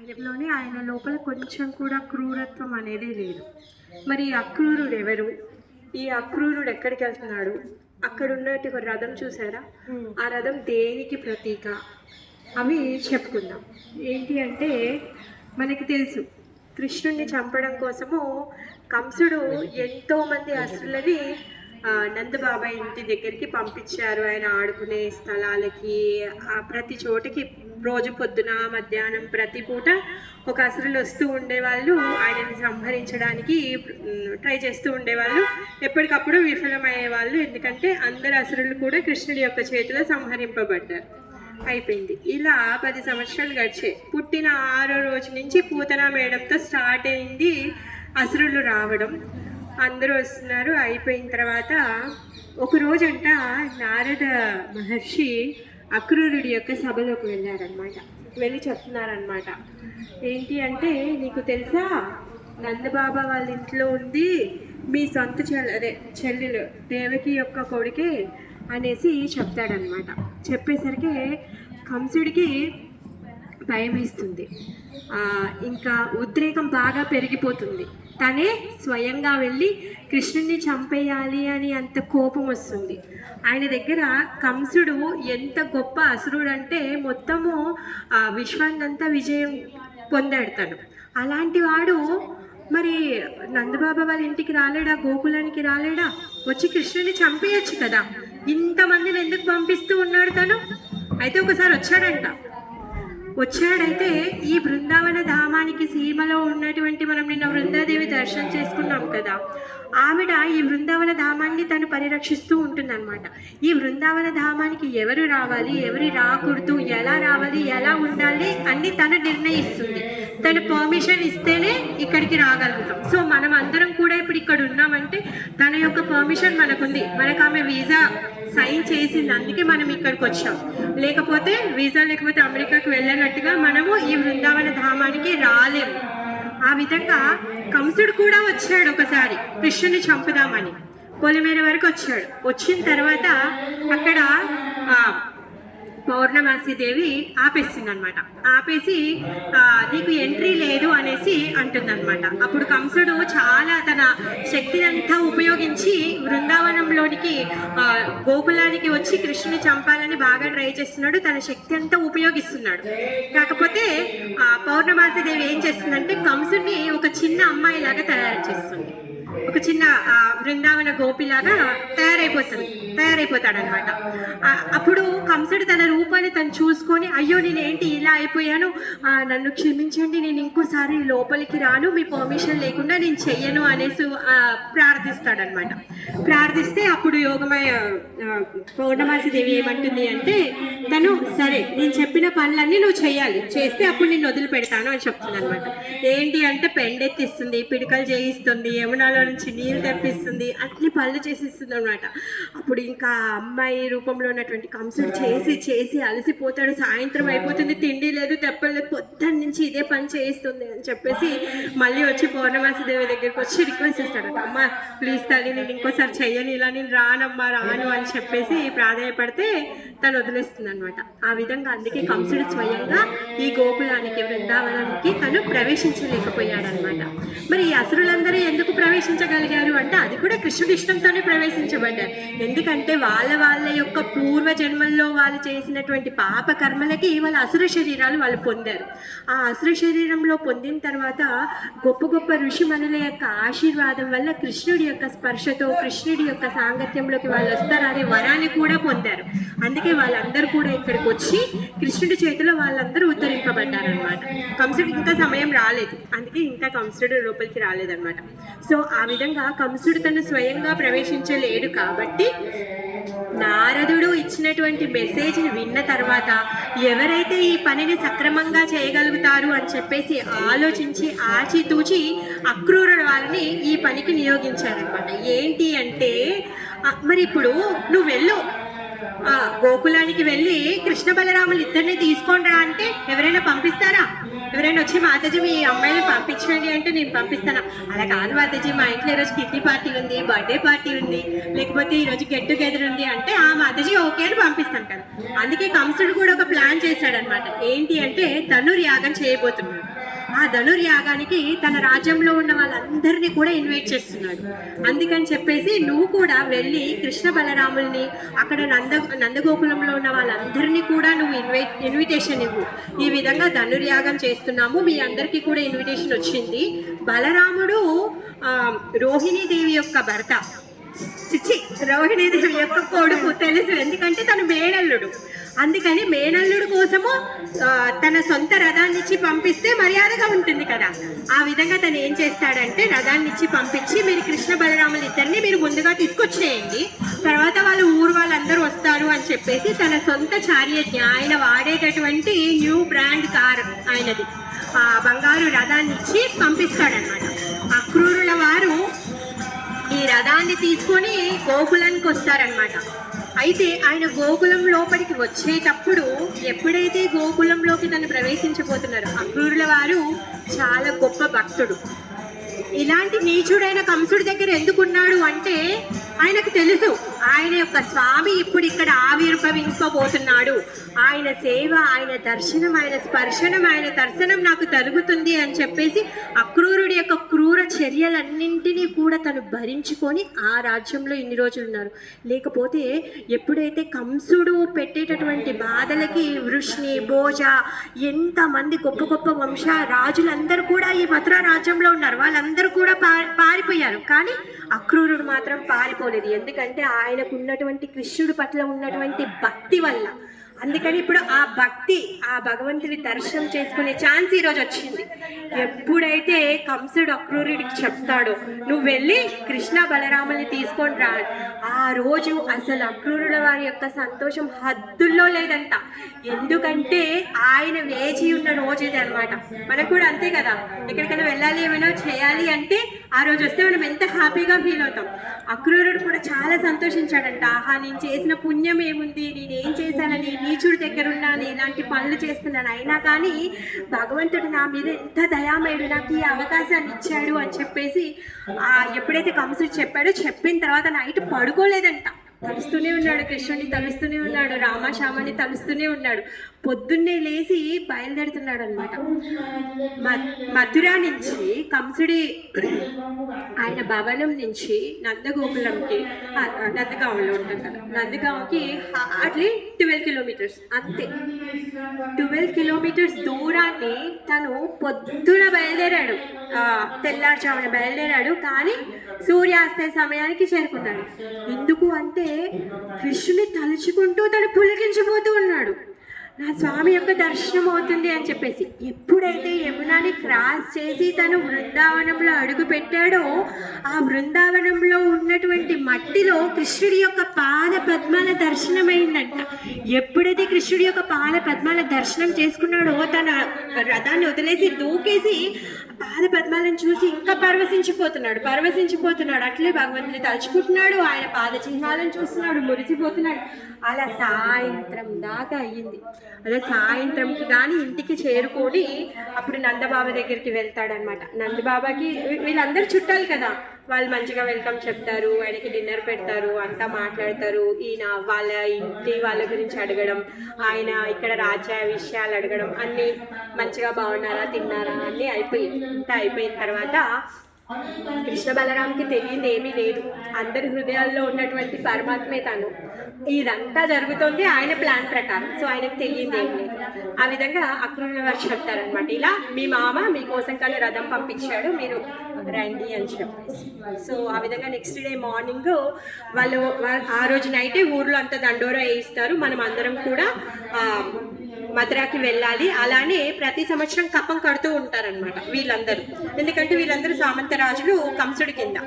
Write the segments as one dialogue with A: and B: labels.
A: టైంలోనే ఆయన లోపల కొంచెం కూడా క్రూరత్వం అనేది లేదు. మరి ఈ అక్రూరుడు ఎవరు? ఈ అక్రూరుడు ఎక్కడికి వెళ్తున్నాడు? అక్కడ ఉన్నట్టు ఒక రథం చూసారా? ఆ రథం దేనికి ప్రతీక అవి చెప్పుకుందాం. ఏంటి అంటే మనకి తెలుసు, కృష్ణుడిని చంపడం కోసము కంసుడు ఎంతోమంది అసురులని నందబాబాయ్ ఇంటి దగ్గరికి పంపించారు. ఆయన ఆడుకునే స్థలాలకి, ప్రతి చోటకి రోజు పొద్దున మధ్యాహ్నం ప్రతి పూట ఒక అసురులు వస్తూ ఉండేవాళ్ళు. ఆయనని సంహరించడానికి ట్రై చేస్తూ ఉండేవాళ్ళు. ఎప్పటికప్పుడు విఫలమయ్యేవాళ్ళు, ఎందుకంటే అందరు అసురులు కూడా కృష్ణుడి యొక్క చేతిలో సంహరింపబడ్డారు. అయిపోయింది. ఇలా 10 సంవత్సరాలు గడిచాయి. పుట్టిన 6వ రోజు నుంచి పూతన మేడంతో స్టార్ట్ అయింది అసురులు రావడం. అందరూ వస్తున్నారు. అయిపోయిన తర్వాత ఒక రోజంట నారద మహర్షి అక్రూరుడి యొక్క సభలోకి వెళ్ళారనమాట. వెళ్ళి చెప్తున్నారనమాట, ఏంటి అంటే, నీకు తెలుసా నందబాబా వాళ్ళ ఇంట్లో ఉంది మీ సొంత చెల్లెలు దేవకి యొక్క కొడుకే అనేసి చెప్తాడనమాట. చెప్పేసరికి కంసుడికి భయం వేస్తుంది, ఇంకా ఉద్రేకం బాగా పెరిగిపోతుంది. తనే స్వయంగా వెళ్ళి కృష్ణుడిని చంపేయాలి అని అంత కోపం వస్తుంది. ఆయన దగ్గర కంసుడు ఎంత గొప్ప అసురుడు అంటే మొత్తము విశ్వాన్నంతా విజయం పొందాడు తను. అలాంటి వాడు మరి నందబాబా వాళ్ళ ఇంటికి రాలేడా? గోకులానికి రాలేడా? వచ్చి కృష్ణుడిని చంపేయచ్చు కదా. ఇంతమందిని ఎందుకు పంపిస్తూ ఉన్నాడు తను? అయితే ఒకసారి వచ్చాడైతే ఈ బృందావన ధామానికి సీమలో ఉన్నటువంటి, మనం నిన్న బృందాదేవి దర్శనం చేసుకున్నాం కదా, ఆవిడ ఈ బృందావన ధామాన్ని తను పరిరక్షిస్తూ ఉంటుందన్నమాట. ఈ బృందావన ధామానికి ఎవరు రావాలి, ఎవరు రాకూడదు, ఎలా రావాలి, ఎలా ఉండాలి అన్ని తను నిర్ణయిస్తుంది. తను పర్మిషన్ ఇస్తేనే ఇక్కడికి రాగలుగుతాం. సో మనం అందరం కూడా ఇప్పుడు ఇక్కడ ఉన్నామంటే తన యొక్క పర్మిషన్ మనకుంది. మనకు ఆమె వీసా సైన్ చేసింది, అందుకే మనం ఇక్కడికి వచ్చాం. లేకపోతే వీసా లేకపోతే అమెరికాకి వెళ్ళినట్టుగా మనము ఈ బృందావన ధామానికి రాలేము. ఆ విధంగా కంసుడు కూడా వచ్చాడు ఒకసారి కృష్ణుని చంపుదామని. పొలిమేర వరకు వచ్చాడు. వచ్చిన తర్వాత అక్కడ పౌర్ణమాసి దేవి ఆపేస్తుంది అనమాట. ఆపేసి నీకు ఎంట్రీ లేదు అనేసి అంటుందన్నమాట. అప్పుడు కంసుడు చాలా తన శక్తిని అంతా ఉపయోగించి బృందావనంలోనికి గోకులానికి వచ్చి కృష్ణుని చంపాలని బాగా ట్రై చేస్తున్నాడు. తన శక్తి అంతా ఉపయోగిస్తున్నాడు. కాకపోతే పౌర్ణమాసి దేవి ఏం చేస్తుందంటే కంసుడిని ఒక చిన్న అమ్మాయిలాగా తయారు చేస్తుంది. ఒక చిన్న బృందావన గోపిలాగా తయారైపోతాడనమాట. అప్పుడు కంసుడు తన రూపాన్ని తను చూసుకొని, అయ్యో నేనేంటి ఇలా అయిపోయాను, నన్ను క్షమించండి, నేను ఇంకోసారి లోపలికి రాను, మీ పర్మిషన్ లేకుండా నేను చెయ్యను అనేసి ప్రార్థిస్తాడనమాట. ప్రార్థిస్తే అప్పుడు యోగమయ పౌర్ణమాసి దేవి ఏమంటుంది అంటే, తను సరే నేను చెప్పిన పనులన్నీ నువ్వు చెయ్యాలి, చేస్తే అప్పుడు నేను వదిలిపెడతాను అని చెప్తుంది అనమాట. ఏంటి అంటే పెండెత్తిస్తుంది, పిడికలు చేయిస్తుంది, యమునాలో నుంచి నీళ్ళు తెప్పిస్తుంది, అన్ని పనులు చేసిస్తుంది అనమాట. అప్పుడు ఇంకా అమ్మాయి రూపంలో ఉన్నటువంటి కంసుడు చేసి అలసిపోతాడు. సాయంత్రం అయిపోతుంది, తిండి లేదు తెప్పలేదు, పొద్దున్న నుంచి ఇదే పని చేయిస్తుంది అని చెప్పేసి మళ్ళీ వచ్చి పౌర్ణమాసి దేవి దగ్గరికి వచ్చి రిక్వెస్ట్ చేస్తాడు, అమ్మ ప్లీజ్ తల్లి నేను ఇంకోసారి చెయ్యను, ఇలా నేను రాను అని చెప్పేసి ప్రాధాయపడితే తను వదిలేస్తుంది అనమాట. ఆ విధంగా అందుకే కంసుడు స్వయంగా ఈ గోకులానికి బృందావనానికి తను ప్రవేశించలేకపోయాడనమాట. మరి ఈ అసురులందరూ ఎందుకు ప్రవేశించగలిగారు అంటే అది కూడా కృష్ణుడి ఇష్టంతోనే ప్రవేశించబడ్డారు. ఎందుకంటే వాళ్ళ యొక్క పూర్వ జన్మల్లో వాళ్ళు చేసినటువంటి పాప కర్మలకి వాళ్ళ అసుర శరీరాలు వాళ్ళు పొందారు. ఆ అసుర శరీరంలో పొందిన తర్వాత గొప్ప గొప్ప ఋషిమణుల యొక్క ఆశీర్వాదం వల్ల కృష్ణుడి యొక్క స్పర్శతో, కృష్ణుడి యొక్క సాంగత్యంలోకి వాళ్ళు వస్తారు అనే వరాన్ని కూడా పొందారు. అందుకే వాళ్ళందరూ కూడా ఇక్కడికి వచ్చి కృష్ణుడి చేతిలో వాళ్ళందరూ ఉద్ధరింపబడ్డారనమాట. కంసుడికి ఇంకా సమయం రాలేదు, అందుకే ఇంకా కంసుడు లోపలికి రాలేదన్నమాట. సో ఆ విధంగా కంసుడు తను స్వయంగా ప్రవేశించలేడు కాబట్టి నారదుడు ఇచ్చినటువంటి మెసేజ్ని విన్న తర్వాత ఎవరైతే ఈ పనిని సక్రమంగా చేయగలుగుతారు అని చెప్పేసి ఆలోచించి ఆచితూచి అక్రూరుడు వాళ్ళని ఈ పనికి నియోగించారనమాట. ఏంటి అంటే, మరి ఇప్పుడు నువ్వు వెళ్ళు గోకులానికి వెళ్ళి కృష్ణ బలరాములు ఇద్దరిని తీసుకొని రా అంటే ఎవరైనా పంపిస్తారా? ఎవరైనా ఎవరైనా వచ్చి మాతాజీ మీ అమ్మాయిని పంపించండి అంటే నేను పంపిస్తాను. అలా కాదు మాతాజీ, మా ఇంట్లో ఈరోజు కిట్టి పార్టీ ఉంది, బర్త్డే పార్టీ ఉంది, లేకపోతే ఈరోజు గెట్ టుగెదర్ ఉంది అంటే ఆ మాతాజీ ఓకే అని పంపిస్తాను కదా. అందుకే కంసుడు కూడా ఒక ప్లాన్ చేశాడనమాట. ఏంటి అంటే ధనుర్యాగం చేయబోతున్నాడు. ఆ ధనుర్యాగానికి తన రాజ్యంలో ఉన్న వాళ్ళందరినీ కూడా ఇన్వైట్ చేస్తున్నాడు. అందుకని చెప్పేసి నువ్వు కూడా వెళ్ళి కృష్ణ బలరాముల్ని అక్కడ నందగోకులంలో ఉన్న వాళ్ళందరినీ కూడా నువ్వు ఇన్విటేషన్ ఇవ్వు. ఈ విధంగా ధనుర్యాగం చేస్తున్నాము, మీ అందరికీ కూడా ఇన్విటేషన్ వచ్చింది. బలరాముడు రోహిణీదేవి యొక్క భర్త, రోహిణీదేవి యొక్క కొడుకు తెలుసు, ఎందుకంటే తను మేనల్లుడు. అందుకని మేనల్లుడు కోసము తన సొంత రథాన్ని ఇచ్చి పంపిస్తే మర్యాదగా ఉంటుంది కదా. ఆ విధంగా తను ఏం చేస్తాడంటే రథాన్ని ఇచ్చి పంపించి మీరు కృష్ణ బలరాములు ఇద్దరిని మీరు ముందుగా తీసుకొచ్చేయండి, తర్వాత వాళ్ళు ఊరు వాళ్ళందరూ వస్తారు అని చెప్పేసి తన సొంత చారియట్ని, ఆయన వాడేటటువంటి న్యూ బ్రాండ్ కార్ ఆయనది, ఆ బంగారు రథాన్ని ఇచ్చి పంపిస్తాడనమాట. అక్రూరుల వారు ఈ రథాన్ని తీసుకొని గోకులానికి వస్తారనమాట. అయితే ఆయన గోకులం లోపలికి వచ్చేటప్పుడు ఎప్పుడైతే గోకులంలోకి తను ప్రవేశించబోతున్నారో, అక్రూరుల వారు చాలా గొప్ప భక్తుడు. ఇలాంటి నీచుడైన కంసుడి దగ్గర ఎందుకున్నాడు అంటే ఆయనకు తెలుసు ఆయన యొక్క స్వామి ఇప్పుడు ఇక్కడ ఆవిర్భవించబోతున్నాడు, ఆయన సేవ, ఆయన దర్శనం, ఆయన స్పర్శనం, ఆయన దర్శనం నాకు తరుగుతుంది అని చెప్పేసి అక్రూరుడి యొక్క క్రూర చర్యలన్నింటినీ కూడా తను భరించుకొని ఆ రాజ్యంలో ఇన్ని రోజులు ఉన్నారు. లేకపోతే ఎప్పుడైతే కంసుడు పెట్టేటటువంటి బాధలకి వృష్ణి, భోజ, ఎంతమంది గొప్ప గొప్ప వంశ రాజులందరూ కూడా ఈ మథురా రాజ్యంలో ఉన్నారు, వాళ్ళందరూ కూడా పారిపోయారు. కానీ అక్రూరుడు మాత్రం పారిపోలేదు, ఎందుకంటే ఆయనకు ఉన్నటువంటి కృష్ణుడి పట్ల ఉన్నటువంటి భక్తి వల్ల. అందుకని ఇప్పుడు ఆ భక్తి, ఆ భగవంతుని దర్శనం చేసుకునే ఛాన్స్ ఈరోజు వచ్చింది. ఎప్పుడైతే కంసుడు అక్రూరుడికి చెప్తాడో నువ్వు వెళ్ళి కృష్ణ బలరాముల్ని తీసుకొని రా, ఆ రోజు అసలు అక్రూరుల వారి యొక్క సంతోషం హద్దుల్లో లేదంట. ఎందుకంటే ఆయన వేచి ఉన్న రోజు ఇది అనమాట. మనకు కూడా అంతే కదా, ఎక్కడికైనా వెళ్ళాలి ఏమైనా చేయాలి అంటే ఆ రోజు వస్తే మనం ఎంత హ్యాపీగా ఫీల్ అవుతాం. అక్రూరుడు కూడా చాలా సంతోషించాడంట. ఆహా, నేను చేసిన పుణ్యం ఏముంది, నేనేం చేశానని, నీచుడి దగ్గర ఉన్నాను, ఇలాంటి పనులు చేస్తున్నాను, అయినా కానీ భగవంతుడు నా మీద ఎంత దయామయుడు, నాకు ఈ అవకాశాన్ని ఇచ్చాడు అని చెప్పేసి ఎప్పుడైతే కంసుడు చెప్పాడో, చెప్పిన తర్వాత నైట్ పడుకోలేదంట. తలుస్తూనే ఉన్నాడు, కృష్ణుడిని తలుస్తూనే ఉన్నాడు, రామశ్యామని తలుస్తూనే ఉన్నాడు. పొద్దున్నే లేచి బయలుదేరుతున్నాడు అనమాట. మథురా నుంచి కంసుడి ఆయన భవనం నుంచి నందగోకులంకి, నందగాంలో ఉంటుంది కదా, నందగాంకి హార్డ్లీ 12 కిలోమీటర్స్ అంతే. 12 కిలోమీటర్స్ దూరాన్ని తను పొద్దున బయలుదేరాడు, తెల్లారుజామున బయలుదేరాడు. కానీ సూర్యాస్తయ సమయానికి చేరుకున్నాడు. ఎందుకు అంటే కృష్ణుని తలుచుకుంటూ తను పులకించిపోతూ ఉన్నాడు, నా స్వామి యొక్క దర్శనం అవుతుంది అని చెప్పేసి. ఎప్పుడైతే యమునాని క్రాస్ చేసి తను బృందావనంలో అడుగు పెట్టాడో, ఆ బృందావనంలో ఉన్నటువంటి మట్టిలో కృష్ణుడి యొక్క పాద పద్మాల దర్శనమైందంట. ఎప్పుడైతే కృష్ణుడి యొక్క పాద పద్మాల దర్శనం చేసుకున్నాడో తన రథాన్ని వదిలేసి దూకేసి పాద పద్మాలను చూసి ఇంకా పరవశించిపోతున్నాడు. అట్లే భగవంతుని తలుచుకుంటున్నాడు, ఆయన పాద చిహ్నాలను చూస్తున్నాడు, మురిసిపోతున్నాడు. అలా సాయంత్రం దాకా అయ్యింది. అలా సాయంత్రంకి కానీ ఇంటికి చేరుకొని అప్పుడు నందబాబా దగ్గరికి వెళ్తాడనమాట. నందబాబాకి వీళ్ళందరూ చుట్టాలు కదా, వాళ్ళు మంచిగా వెల్కమ్ చెప్తారు, ఆయనకి డిన్నర్ పెడతారు, అంతా మాట్లాడతారు. ఈయన వాళ్ళ ఇంటి వాళ్ళ గురించి అడగడం, ఆయన ఇక్కడ రాజ్య విషయాలు అడగడం, అన్నీ మంచిగా బాగున్నారా, తిన్నారా అన్నీ అయిపోయిన తర్వాత కృష్ణ బలరాంకి తెలియదు ఏమీ లేదు, అందరి హృదయాల్లో ఉన్నటువంటి పరమాత్మే తను. ఇదంతా జరుగుతుంది ఆయన ప్లాన్ ప్రకారం. సో ఆయనకు తెలియదు ఏం లేదు. ఆ విధంగా అక్రూరుల వారు చెప్తారనమాట, ఇలా మీ మామ మీకోసం కానీ రథం పంపించాడు, మీరు రండి అని చెప్పేసి. సో ఆ విధంగా నెక్స్ట్ డే మార్నింగ్ వాళ్ళు ఆ రోజు నైటే ఊర్లో అంతా దండోరా వేయిస్తారు. మనం అందరం కూడా మథురాకి వెళ్ళాలి. అలానే ప్రతి సంవత్సరం కప్పం కడుతూ ఉంటారనమాట వీళ్ళందరూ. ఎందుకంటే వీళ్ళందరూ సామంతరాజులు కంసుడి కింద.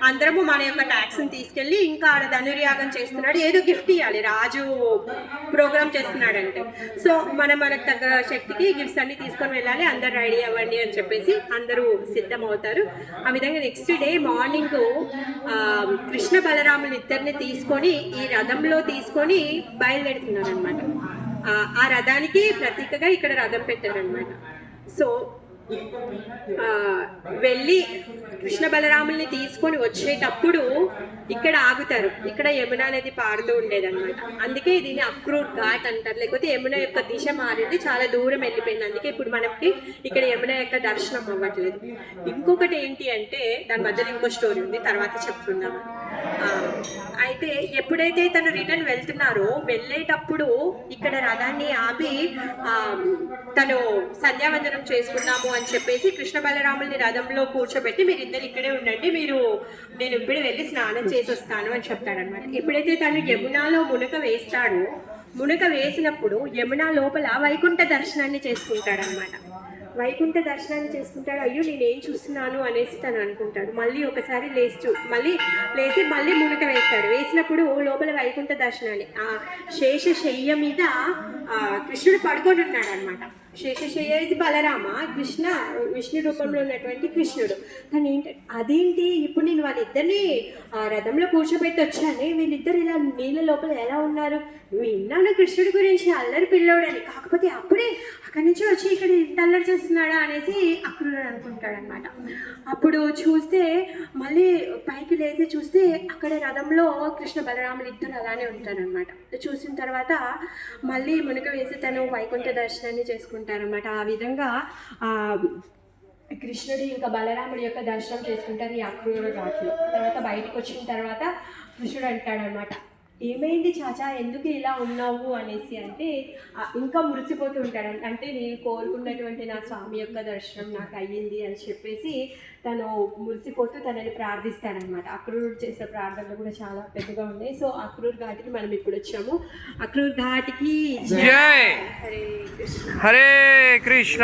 A: అందరము మన యొక్క ట్యాక్స్ని తీసుకెళ్ళి ఇంకా ఆడ ధనుర్యాగం చేస్తున్నాడు, ఏదో గిఫ్ట్ ఇవ్వాలి, రాజు ప్రోగ్రామ్ చేస్తున్నాడంటే. సో మనకు తగ్గ శక్తికి గిఫ్ట్స్ అన్ని తీసుకొని వెళ్ళాలి, అందరు రెడీ అవ్వండి అని చెప్పేసి అందరూ సిద్ధమవుతారు. ఆ విధంగా నెక్స్ట్ డే మార్నింగ్ కృష్ణ బలరాములు ఇద్దరిని తీసుకొని ఈ రథంలో తీసుకొని బయలుదేరుతున్నారు అనమాట. ఆ రథానికి ప్రతీకగా ఇక్కడ రథం పెట్టారనమాట. సో ఆ, వెళ్ళి కృష్ణ బలరాముల్ని తీసుకొని వచ్చేటప్పుడు ఇక్కడ ఆగుతారు. ఇక్కడ యమున అనేది పారుతూ ఉండేదన్నమాట. అందుకే దీన్ని అక్రూర్ ఘాట్ అంటారు. లేకపోతే యమున యొక్క దిశ మారింది, చాలా దూరం వెళ్ళిపోయింది. అందుకే ఇప్పుడు మనకి ఇక్కడ యమున యొక్క దర్శనం అవ్వట్లేదు. ఇంకొకటి ఏంటి అంటే దాని మధ్యలో ఇంకో స్టోరీ ఉంది, తర్వాత చెప్పుకుందాం. అయితే ఎప్పుడైతే తను రిటర్న్ వెళ్తున్నారో వెళ్ళేటప్పుడు ఇక్కడ రథాన్ని ఆపి తను సంధ్యావందనం చేసుకున్నాము అని చెప్పేసి కృష్ణ బలరాముల్ని రథంలో కూర్చోబెట్టి మీరిద్దరు ఇక్కడే ఉండండి, నేను ఇప్పుడు వెళ్ళి స్నానం చేసి వస్తాను అని చెప్తాడనమాట. ఎప్పుడైతే తను యమునాలో మునక వేస్తాడో మునక వేసినప్పుడు యమున లోపల వైకుంఠ దర్శనాన్ని చేసుకుంటాడనమాట. వైకుంఠ దర్శనాన్ని చేసుకుంటాడు. అయ్యో నేనేం చూస్తున్నాను అనేసి తను అనుకుంటాడు. మళ్ళీ ఒకసారి లేచి మళ్ళీ మునక వేస్తాడు. వేసినప్పుడు లోపల వైకుంఠ దర్శనాన్ని ఆ శేషశయ్య మీద కృష్ణుడు పడుకొని ఉన్నాడు అనమాట. శేషశయ్య ఇది బలరామ, విష్ణు రూపంలో ఉన్నటువంటి కృష్ణుడు. కానీ అదేంటి ఇప్పుడు నేను వాళ్ళిద్దరిని రథంలో కూర్చోబెట్టి వచ్చాను, వీళ్ళిద్దరు ఇలా నీళ్ళ లోపల ఎలా ఉన్నారు? విన్నాను కృష్ణుడి గురించి, అల్లరి పిల్లోడని. కాకపోతే అప్పుడే అక్కడి నుంచి వచ్చి ఇక్కడ ఇంత అల్లరి చేస్తున్నాడా అనేసి అక్రూరుడు అనుకుంటాడనమాట. అప్పుడు చూస్తే మళ్ళీ పైకి లేచి చూస్తే అక్కడ రథంలో కృష్ణ బలరాములు ఇద్దరు అలానే ఉంటారనమాట. చూసిన తర్వాత మళ్ళీ మునక వేసి తను వైకుంఠ దర్శనాన్ని చేసుకుంటారనమాట. ఆ విధంగా కృష్ణుడు ఇంకా బలరాముడి యొక్క దర్శనం చేసుకుంటారు ఈ అక్రూర ఘాట్లో. తర్వాత బయటకు వచ్చిన తర్వాత కృష్ణుడు అంటాడనమాట, ఏమైంది చాచా, ఎందుకు ఇలా ఉన్నావు అనేసి. అంటే ఇంకా మురిసిపోతూ ఉంటాడు. అంటే నేను కోరుకున్నటువంటి నా స్వామి యొక్క దర్శనం నాకు అయ్యింది అని చెప్పేసి తను మురిసిపోతూ తనని ప్రార్థిస్తాడనమాట. అక్రూరుడు చేసిన ప్రార్థనలు కూడా చాలా పెద్దగా ఉన్నాయి. సో అక్రూర్ ఘాట్కి మనం ఇప్పుడు వచ్చాము. అక్రూర్ ఘాట్కి జై. హరే కృష్ణ.
B: హరే కృష్ణ.